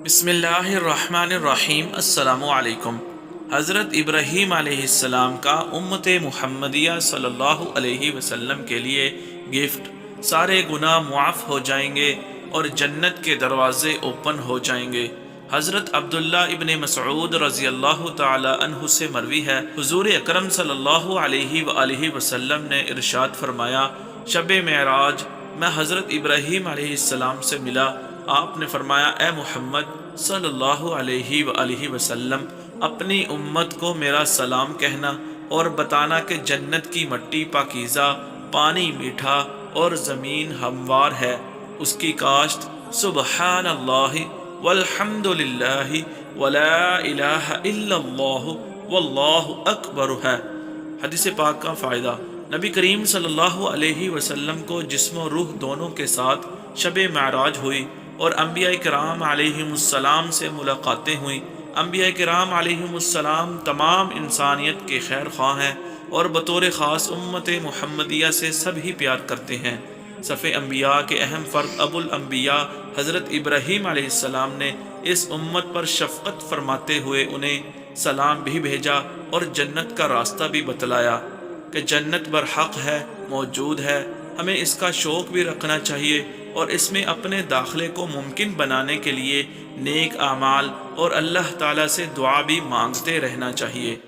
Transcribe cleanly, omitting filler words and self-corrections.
बिस्मिल्लाहिर्रहमानिर्रहीम। अस्सलामु अलैकुम। हज़रत इब्राहीम अलैहिस्सलाम का उम्मत मुहम्मदिया सल्लल्लाहु अलैहि वसल्लम के लिए गिफ्ट। सारे गुनाह मुआफ़ हो जाएंगे और जन्नत के दरवाज़े ओपन हो जाएंगे। हज़रत अब्दुल्ला इब्ने मसऊद रज़ी अल्लाह ताला अन्हु से मरवी है, हुज़ूर अकरम सल्लल्लाहु अलैहि वसल्लम ने इरशाद फरमाया, शब मेराज मैं हज़रत इब्राहीम अलैहिस्सलाम से मिला। आपने फरमाया, ए मोहम्मद सल्लल्लाहु अलैहि वसल्लम, अपनी उम्मत को मेरा सलाम कहना और बताना कि जन्नत की मिट्टी पाकीज़ा, पानी मीठा और ज़मीन हमवार है। उसकी काश्त सुबहान अल्लाहि वल्हम्दुलिल्लाहि वला इलाहा इल्लल्लाहु वल्लाहु अकबर है। हदीस पाक का फ़ायदा। नबी करीम सल्लल्लाहु अलैहि वसल्लम को जिस्म और रूह दोनों के साथ शब महराज हुई और अम्बिया किराम अलैहिमुस्सलाम से मुलाकातें हुई। अम्बिया किराम अलैहिमुस्सलाम तमाम इंसानियत के खैर ख्वाह हैं और बतौर ख़ास उम्मत मुहम्मदिया से सभी प्यार करते हैं। सफ़े अम्बिया के अहम फ़र्द अबुल अम्बिया हज़रत इब्राहीम अलैहिस्सलाम ने इस उम्मत पर शफ़क़त फरमाते हुए उन्हें सलाम भी भेजा और जन्नत का रास्ता भी बतलाया कि जन्नत बरहक़ है, मौजूद है। हमें इसका शौक़ भी रखना चाहिए और इसमें अपने दाखिले को मुमकिन बनाने के लिए नेक आमाल और अल्लाह ताला से दुआ भी मांगते रहना चाहिए।